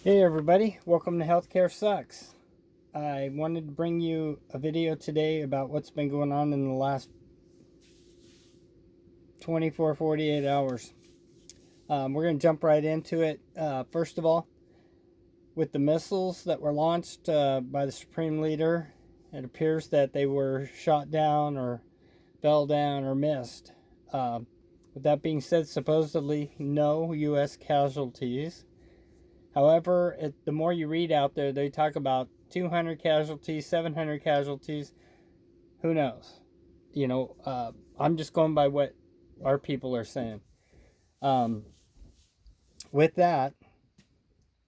Hey everybody, welcome to Healthcare Sucks. I wanted to bring you a video today about what's been going on in the last 48 hours. We're going to jump right into it. First of all, with the missiles that were launched by the Supreme Leader, it appears that they were shot down or fell down or missed. With that being said, supposedly no U.S. casualties. However, the more you read out there, they talk about 200 casualties, 700 casualties. Who knows? I'm just going by what our people are saying. Um, with that,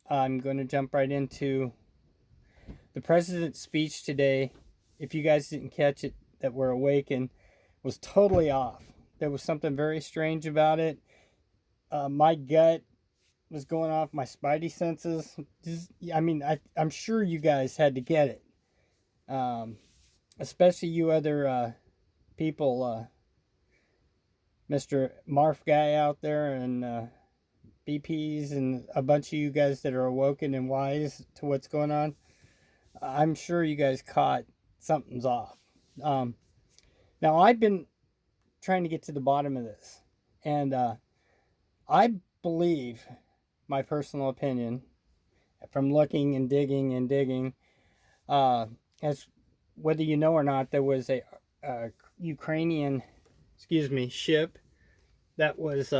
I'm going to jump right into the president's speech today. If you guys didn't catch it, that were awakened, was totally off. There was something very strange about it. My gut was going off, my spidey senses. I'm sure you guys had to get it, especially you other people, Mr. Marf guy out there, and BPs, and a bunch of you guys that are awoken and wise to what's going on. I'm sure you guys caught something's off. Now, I've been trying to get to the bottom of this, and I believe, my personal opinion, from looking and digging, as whether you know or not, there was a Ukrainian, ship that was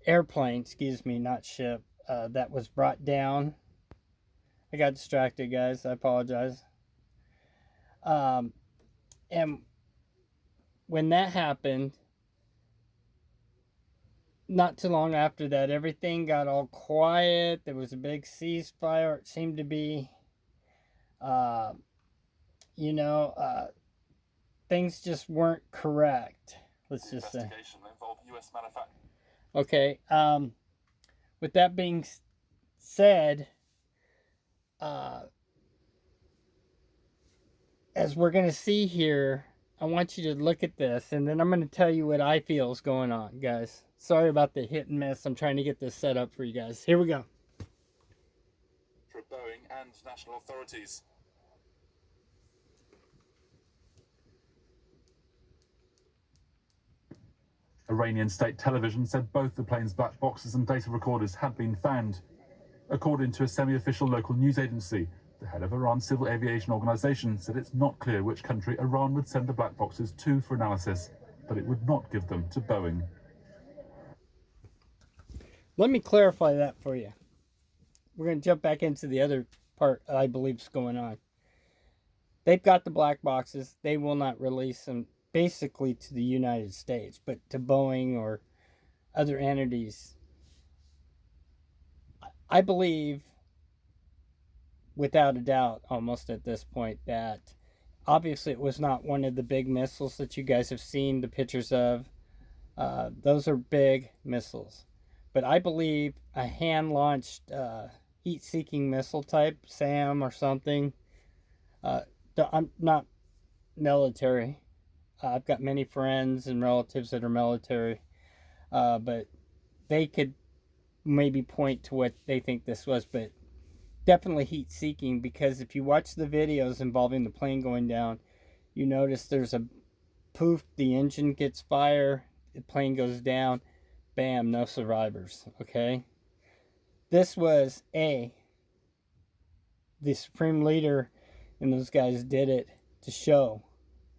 airplane, not ship, that was brought down. I got distracted, guys. I apologize. And when that happened, not too long after that, everything got all quiet. There was a big ceasefire. It seemed to be, things just weren't correct. Let's just say. Okay. With that being said, as we're going to see here, I want you to look at this, and then I'm going to tell you what I feel is going on, guys. Sorry about the hit and miss. I'm trying to get this set up for you guys. Here we go. For Boeing and national authorities. Iranian state television said both the plane's black boxes and data recorders had been found. According to a semi-official local news agency, the head of Iran's civil aviation organization said it's not clear which country Iran would send the black boxes to for analysis, but it would not give them to Boeing. Let me clarify that for you. We're going to jump back into the other part I believe is going on. They've got the black boxes. They will not release them basically to the United States, but to Boeing or other entities. I believe, without a doubt, almost at this point, that obviously it was not one of the big missiles that you guys have seen the pictures of. Those are big missiles. But I believe a hand-launched heat-seeking missile type, SAM or something. I'm not military. I've got many friends and relatives that are military. But they could maybe point to what they think this was. But definitely heat-seeking, because if you watch the videos involving the plane going down, you notice there's a poof, the engine gets fire, the plane goes down, bam, no survivors. Okay, this was the Supreme Leader and those guys did it to show,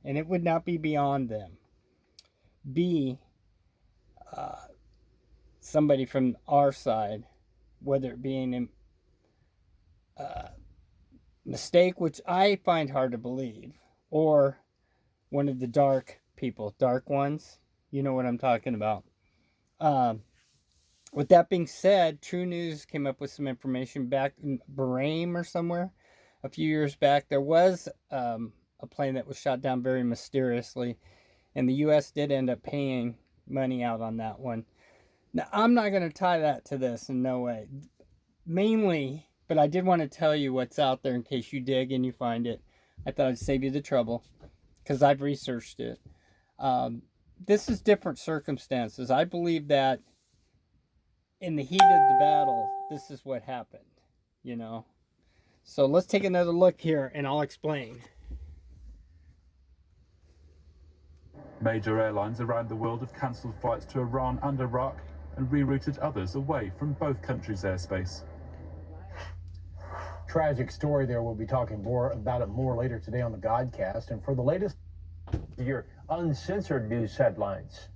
and it would not be beyond them. B, somebody from our side, whether it be an mistake, which I find hard to believe, or one of the dark people, dark ones. You know what I'm talking about. With that being said, True News came up with some information back in Bahrain or somewhere a few years back. There was a plane that was shot down very mysteriously, and the U.S. did end up paying money out on that one. Now, I'm not going to tie that to this in no way. Mainly, but I did want to tell you what's out there in case you dig and you find it. I thought I'd save you the trouble because I've researched it. – This is different circumstances. I believe that in the heat of the battle, this is what happened, you know. So let's take another look here and I'll explain. Major airlines around the world have cancelled flights to Iran and Iraq and rerouted others away from both countries' airspace. Tragic story there. We'll be talking more about it later today on the Godcast. And for the latest, your uncensored news headlines.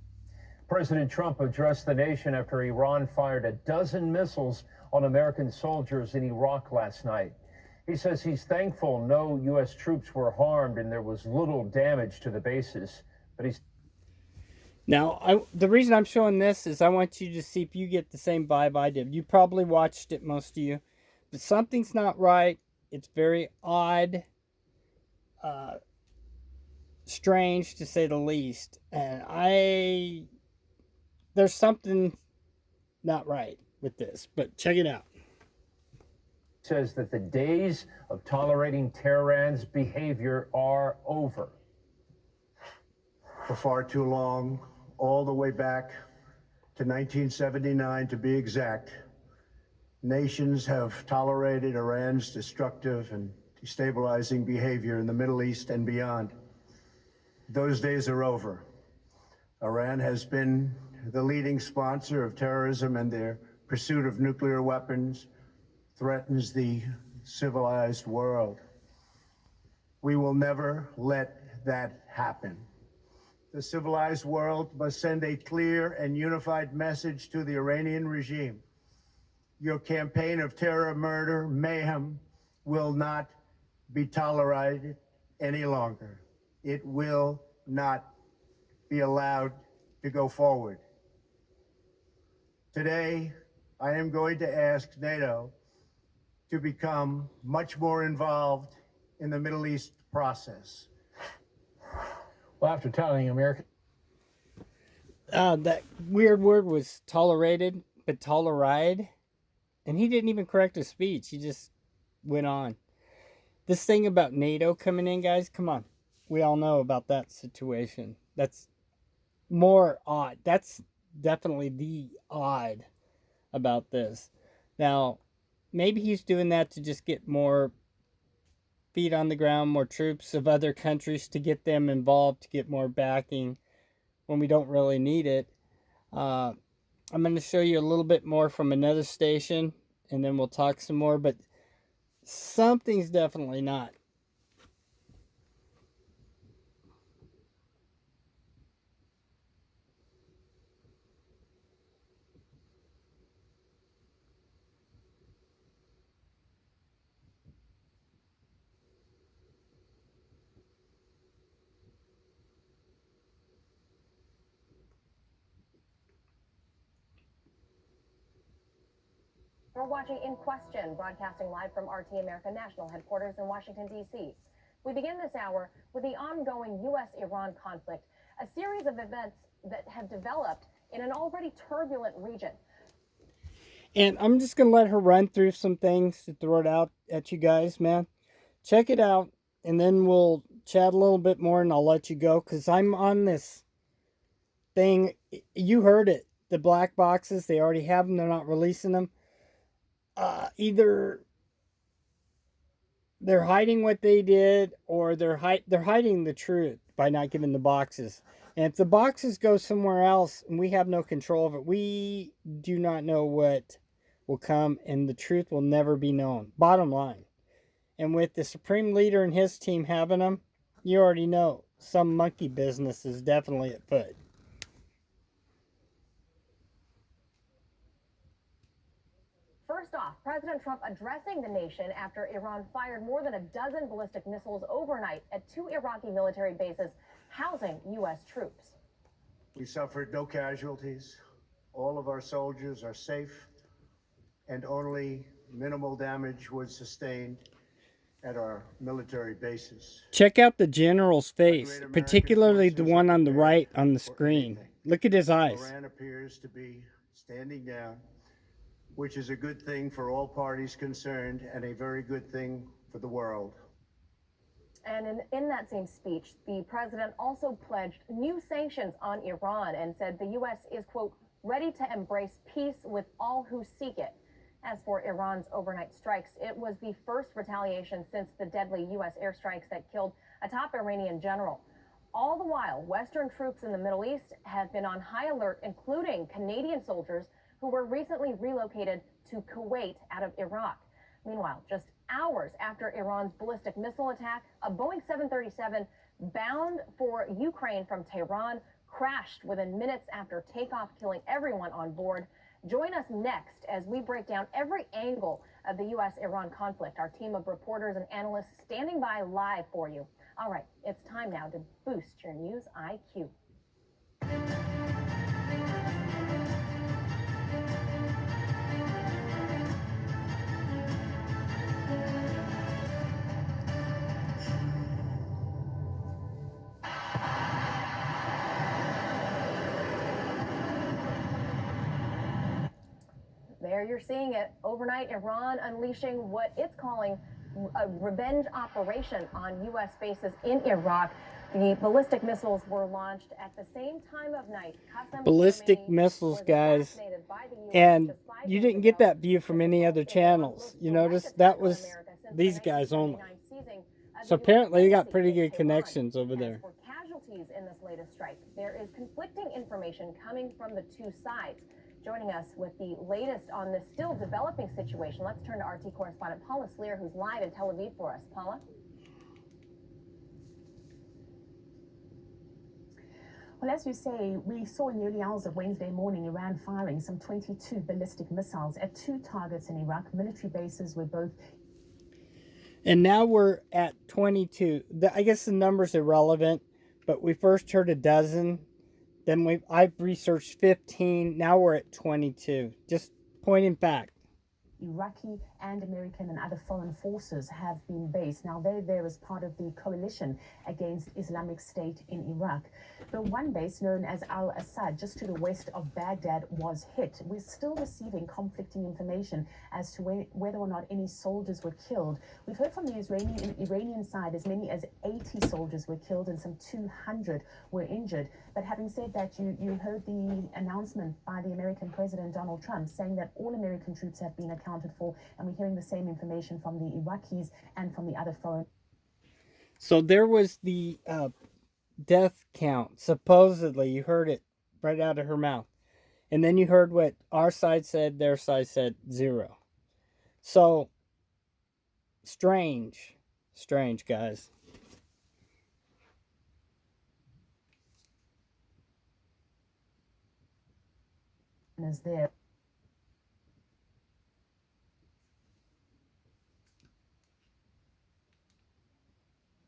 President Trump addressed the nation after Iran fired a dozen missiles on American soldiers in Iraq last night. He says he's thankful no U.S. troops were harmed and there was little damage to the bases. But he's now, the reason I'm showing this is I want you to see if you get the same vibe I did. You probably watched it, most of you. But something's not right. It's very odd. Strange, to say the least. And there's something not right with this. But check it out. Says that the days of tolerating Tehran's behavior are over. For far too long, all the way back to 1979 to be exact, nations have tolerated Iran's destructive and destabilizing behavior in the Middle East and beyond. Those days are over. Iran has been the leading sponsor of terrorism, and their pursuit of nuclear weapons threatens the civilized world. We will never let that happen. The civilized world must send a clear and unified message to the Iranian regime. Your campaign of terror, murder, mayhem will not be tolerated any longer. It will not be allowed to go forward. Today, I am going to ask NATO to become much more involved in the Middle East process. Well, after telling American, That weird word was tolerated, but toleride. And he didn't even correct his speech. He just went on. This thing about NATO coming in, guys, come on. We all know about that situation. That's more odd. That's definitely the odd about this. Now, maybe he's doing that to just get more feet on the ground, more troops of other countries to get them involved, to get more backing when we don't really need it. I'm going to show you a little bit more from another station, and then we'll talk some more, but something's definitely not. We're watching In Question, broadcasting live from RT America National Headquarters in Washington, D.C. We begin this hour with the ongoing U.S.-Iran conflict, a series of events that have developed in an already turbulent region. And I'm just going to let her run through some things to throw it out at you guys, man. Check it out, and then we'll chat a little bit more, and I'll let you go, because I'm on this thing. You heard it. The black boxes, they already have them. They're not releasing them. Either they're hiding what they did, or they're hiding the truth by not giving the boxes. And if the boxes go somewhere else and we have no control of it, we do not know what will come, and the truth will never be known. Bottom line. And with the Supreme Leader and his team having them, you already know some monkey business is definitely at foot. First off, President Trump addressing the nation after Iran fired more than a dozen ballistic missiles overnight at 2 Iraqi military bases housing U.S. troops. We suffered no casualties. All of our soldiers are safe, and only minimal damage was sustained at our military bases. Check out the general's face, particularly the one on the right on the screen. Look at his eyes. Iran appears to be standing down, which is a good thing for all parties concerned and a very good thing for the world. And in that same speech, the president also pledged new sanctions on Iran and said the U.S. is, quote, ready to embrace peace with all who seek it. As for Iran's overnight strikes, it was the first retaliation since the deadly U.S. airstrikes that killed a top Iranian general. All the while, Western troops in the Middle East have been on high alert, including Canadian soldiers who were recently relocated to Kuwait out of Iraq. Meanwhile, just hours after Iran's ballistic missile attack, a Boeing 737 bound for Ukraine from Tehran crashed within minutes after takeoff, killing everyone on board. Join us next as we break down every angle of the U.S.-Iran conflict. Our team of reporters and analysts standing by live for you. All right, it's time now to boost your news IQ. There you're seeing it. Overnight, Iran unleashing what it's calling a revenge operation on U.S. bases in Iraq. The ballistic missiles were launched at the same time of night. Ballistic missiles, guys. And you didn't get that view from any other channels. You notice that was these guys only. So apparently they got pretty good connections over there. For casualties in this latest strike, there is conflicting information coming from the two sides. Joining us with the latest on this still developing situation, let's turn to RT correspondent Paula Slier, who's live in Tel Aviv for us. Paula? Well, as you say, we saw in the early hours of Wednesday morning Iran firing some 22 ballistic missiles at two targets in Iraq, military bases where both. And now we're at 22. I guess the number's irrelevant, but we first heard a dozen. Then I've researched 15. Now we're at 22. Just point in fact. Iraqi and American and other foreign forces have been based. Now, they're there as part of the coalition against Islamic State in Iraq. The one base, known as Al-Assad, just to the west of Baghdad, was hit. We're still receiving conflicting information as to whether or not any soldiers were killed. We've heard from the Iranian side as many as 80 soldiers were killed and some 200 were injured. But having said that, you heard the announcement by the American President Donald Trump saying that all American troops have been accounted for, and we're hearing the same information from the Iraqis and from the other foreign. So there was the death count. Supposedly, you heard it right out of her mouth. And then you heard what our side said, their side said 0. So, strange, guys. Is there.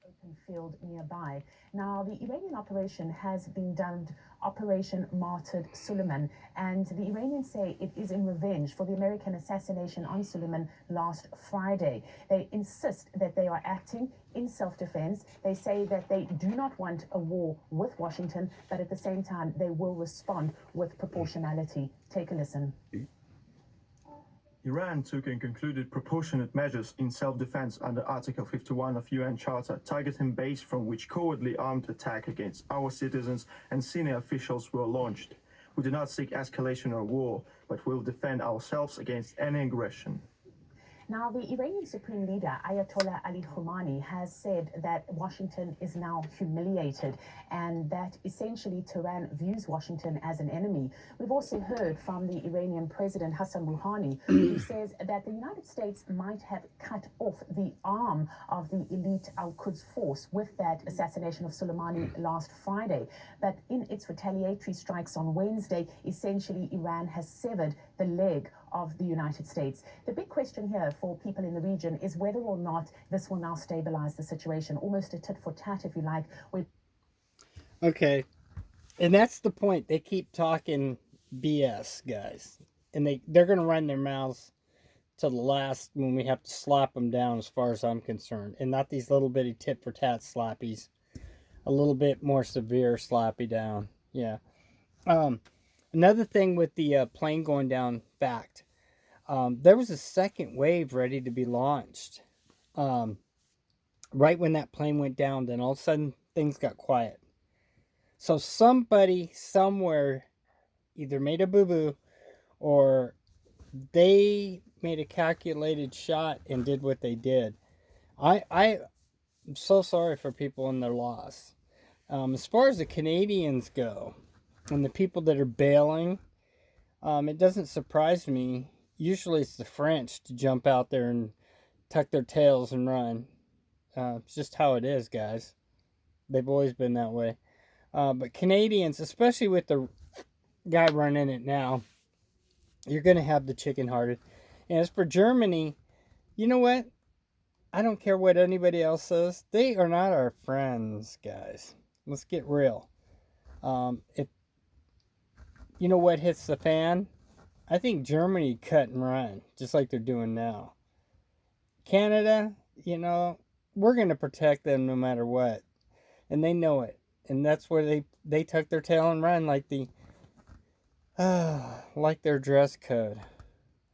Open field nearby. Now, the Iranian operation has been dubbed Operation Martyred Suleiman, and the Iranians say it is in revenge for the American assassination on Suleiman last Friday. They insist that they are acting in self-defense. They say that they do not want a war with Washington, but at the same time, they will respond with proportionality. Take a listen. Iran took and concluded proportionate measures in self-defense under Article 51 of UN Charter, targeting base from which cowardly armed attack against our citizens and senior officials were launched. We do not seek escalation or war, but will defend ourselves against any aggression. Now, the Iranian Supreme Leader, Ayatollah Ali Khamenei, has said that Washington is now humiliated and that essentially Tehran views Washington as an enemy. We've also heard from the Iranian President Hassan Rouhani, who says that the United States might have cut off the arm of the elite Al-Quds force with that assassination of Soleimani last Friday. But in its retaliatory strikes on Wednesday, essentially Iran has severed the leg of the United States. The big question here for people in the region is whether or not this will now stabilize the situation, almost a tit for tat, if you like. Okay, and that's the point. They keep talking BS, guys, and they're going to run their mouths to the last when we have to slap them down, as far as I'm concerned, and not these little bitty tit for tat slappies. A little bit more severe slappy down. Yeah. Another thing with the plane going down, fact, there was a second wave ready to be launched. Right when that plane went down, then all of a sudden things got quiet. So somebody somewhere either made a boo-boo or they made a calculated shot and did what they did. I'm so sorry for people and their loss. As far as the Canadians go and the people that are bailing, it doesn't surprise me. Usually it's the French to jump out there and tuck their tails and run. It's just how it is, guys. They've always been that way. But Canadians, especially with the guy running it now, you're going to have the chicken-hearted. And as for Germany, you know what? I don't care what anybody else says. They are not our friends, guys. Let's get real. If you know what hits the fan, I think Germany cut and run, just like they're doing now. Canada, you know, we're going to protect them no matter what. And they know it. And that's where they tuck their tail and run like like their dress code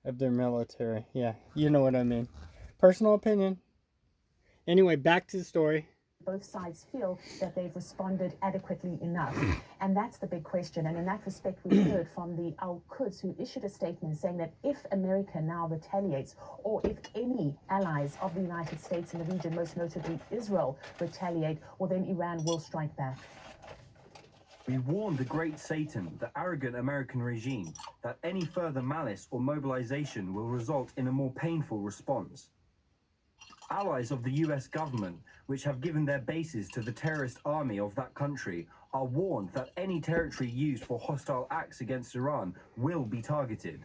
of their military. Yeah, you know what I mean. Personal opinion. Anyway, back to the story. Both sides feel that they've responded adequately enough. And that's the big question. And in that respect, we heard from the Al-Quds, who issued a statement saying that if America now retaliates, or if any allies of the United States in the region, most notably Israel, retaliate, well, then Iran will strike back. We warned the great Satan, the arrogant American regime, that any further malice or mobilization will result in a more painful response. Allies of the US government, which have given their bases to the terrorist army of that country, are warned that any territory used for hostile acts against Iran will be targeted.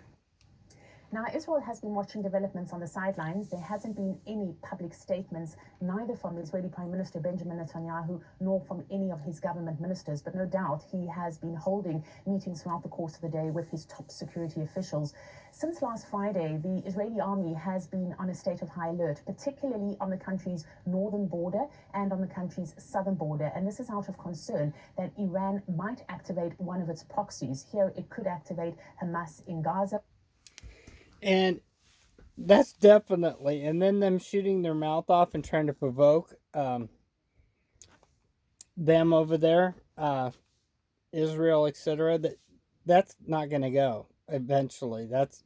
Now, Israel has been watching developments on the sidelines. There hasn't been any public statements, neither from the Israeli Prime Minister Benjamin Netanyahu nor from any of his government ministers. But no doubt he has been holding meetings throughout the course of the day with his top security officials. Since last Friday, the Israeli army has been on a state of high alert, particularly on the country's northern border and on the country's southern border. And this is out of concern that Iran might activate one of its proxies. Here, it could activate Hamas in Gaza. And that's definitely, and then them shooting their mouth off and trying to provoke them over there, Israel, etc. That's not going to go eventually. That's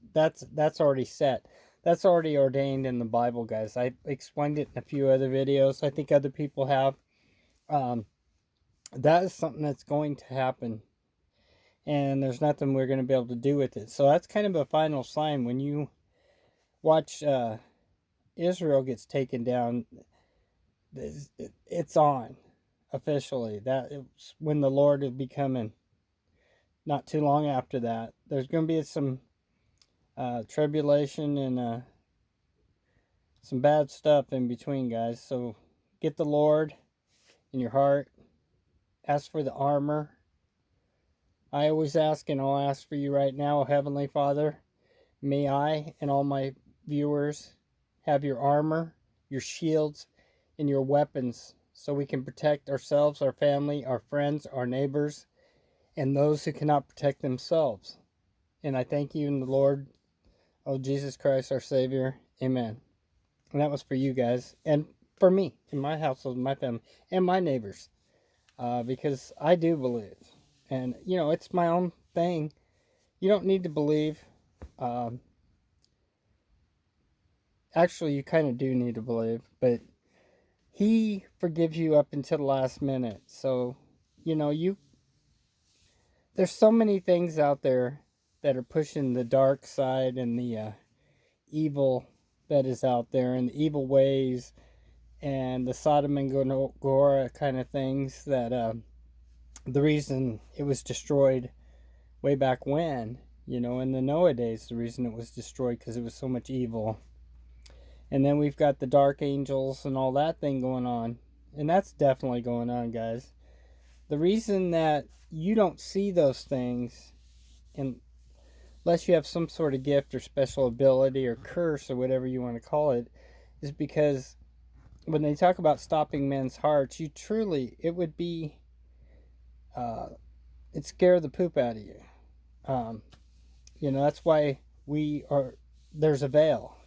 already set. That's already ordained in the Bible, guys. I explained it in a few other videos. I think other people have. That is something that's going to happen. And there's nothing we're going to be able to do with it. So that's kind of a final sign. When you watch Israel gets taken down, it's on officially. That it's when the Lord will be coming. Not too long after that, there's going to be some tribulation and some bad stuff in between, guys. So get the Lord in your heart. Ask for the armor. I always ask, and I'll ask for you right now, Heavenly Father, may I and all my viewers have your armor, your shields, and your weapons so we can protect ourselves, our family, our friends, our neighbors, and those who cannot protect themselves. And I thank you in the Lord, oh Jesus Christ, our Savior. Amen. And that was for you guys, and for me, in my household, my family, and my neighbors, because I do believe. And, you know, it's my own thing. You don't need to believe. Actually, you kind of do need to believe. But he forgives you up until the last minute. So, you know, there's so many things out there that are pushing the dark side and the evil that is out there and the evil ways and the Sodom and Gomorrah kind of things that... the reason it was destroyed way back when, you know, in the Noah days, the reason it was destroyed because it was so much evil. And then we've got the dark angels and all that thing going on. And that's definitely going on, guys. The reason that you don't see those things, unless you have some sort of gift or special ability or curse or whatever you want to call it, is because when they talk about stopping men's hearts, it would be... it scared the poop out of you. You know, that's why there's a veil.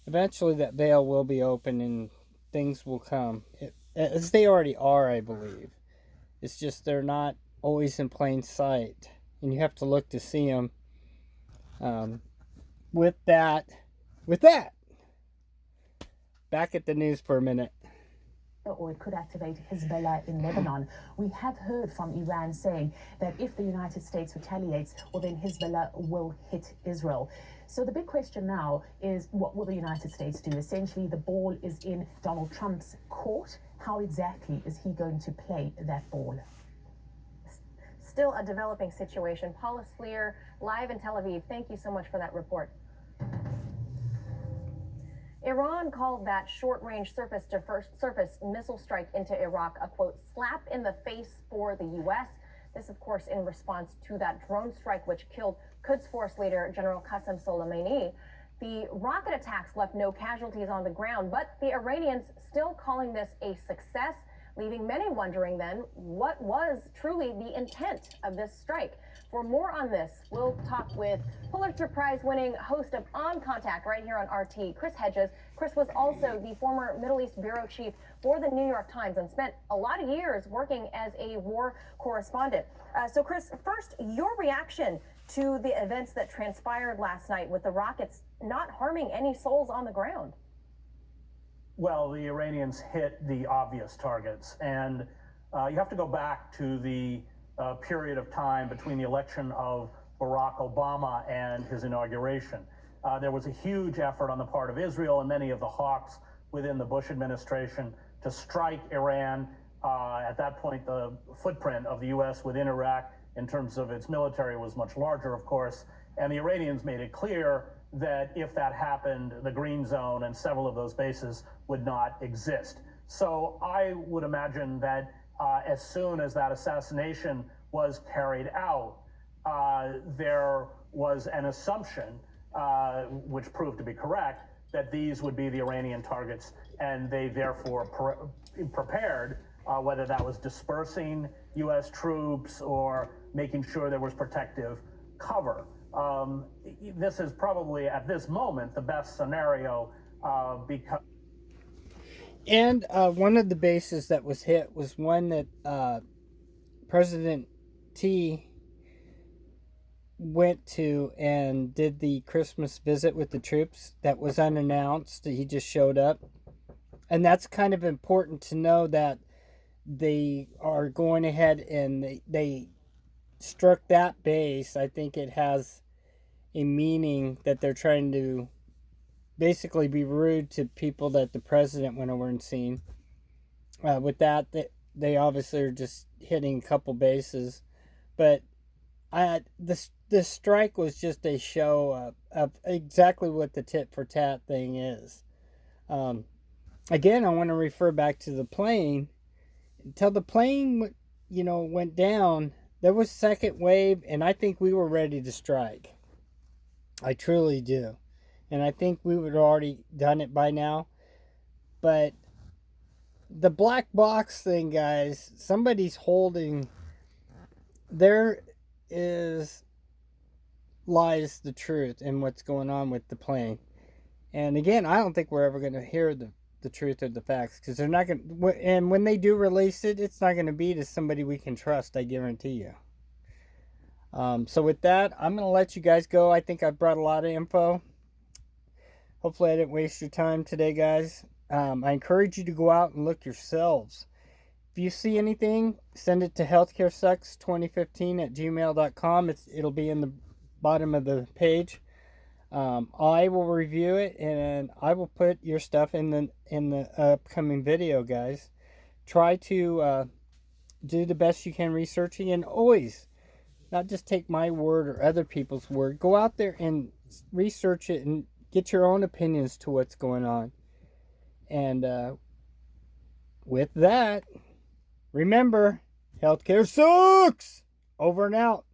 Eventually that veil will be open and things will come. As they already are, I believe. It's just they're not always in plain sight. and you have to look to see them. With that, back at the news for a minute. Or it could activate Hezbollah in Lebanon. We have heard from Iran saying that if the United States retaliates, well, then Hezbollah will hit Israel. So the big question now is, what will the United States do? Essentially, the ball is in Donald Trump's court. How exactly is he going to play that ball? Still a developing situation. Paula Slier, live in Tel Aviv. Thank you so much for that report. Iran called that short-range surface-to-surface missile strike into Iraq a, quote, slap in the face for the U.S. This, of course, in response to that drone strike which killed Quds Force leader General Qasem Soleimani. The rocket attacks left no casualties on the ground, but the Iranians still calling this a success, leaving many wondering then what was truly the intent of this strike. For more on this, we'll talk with Pulitzer Prize-winning host of On Contact right here on RT, Chris Hedges. Chris was also the former Middle East bureau chief for the New York Times and spent a lot of years working as a war correspondent. So, Chris, first, your reaction to the events that transpired last night with the rockets not harming any souls on the ground. Well, the Iranians hit the obvious targets, and you have to go back to the period of time between the election of Barack Obama and his inauguration. There was a huge effort on the part of Israel and many of the hawks within the Bush administration to strike Iran. At that point, the footprint of the U.S. within Iraq in terms of its military was much larger, of course, and the Iranians made it clear that if that happened, the Green Zone and several of those bases would not exist. So I would imagine that as soon as that assassination was carried out, there was an assumption, which proved to be correct, that these would be the Iranian targets, and they therefore prepared, whether that was dispersing U.S. troops or making sure there was protective cover. This is probably, at this moment, the best scenario because... And one of the bases that was hit was one that President T went to and did the Christmas visit with the troops. That was unannounced. He just showed up. And that's kind of important to know that they are going ahead and they struck that base. I think it has a meaning that they're trying to basically be rude to people that the president went over and seen. With that, they obviously are just hitting a couple bases. But this strike was just a show of exactly what the tit for tat thing is. Again, I want to refer back to the plane. Until the plane, went down, there was second wave, and I think we were ready to strike. I truly do. And I think we would have already done it by now. But the black box thing, guys, somebody's holding. There lies the truth in what's going on with the plane. And again, I don't think we're ever going to hear the truth or the facts, because they're not going to, and when they do release it, it's not going to be to somebody we can trust, I guarantee you. So with that, I'm going to let you guys go. I think I brought a lot of info. Hopefully I didn't waste your time today, guys. I encourage you to go out and look yourselves. If you see anything, send it to healthcaresucks2015@gmail.com. It'll be in the bottom of the page. I will review it, and I will put your stuff in the upcoming video, guys. Try to do the best you can researching, and always not just take my word or other people's word. Go out there and research it and get your own opinions to what's going on. And with that, remember, healthcare sucks! Over and out.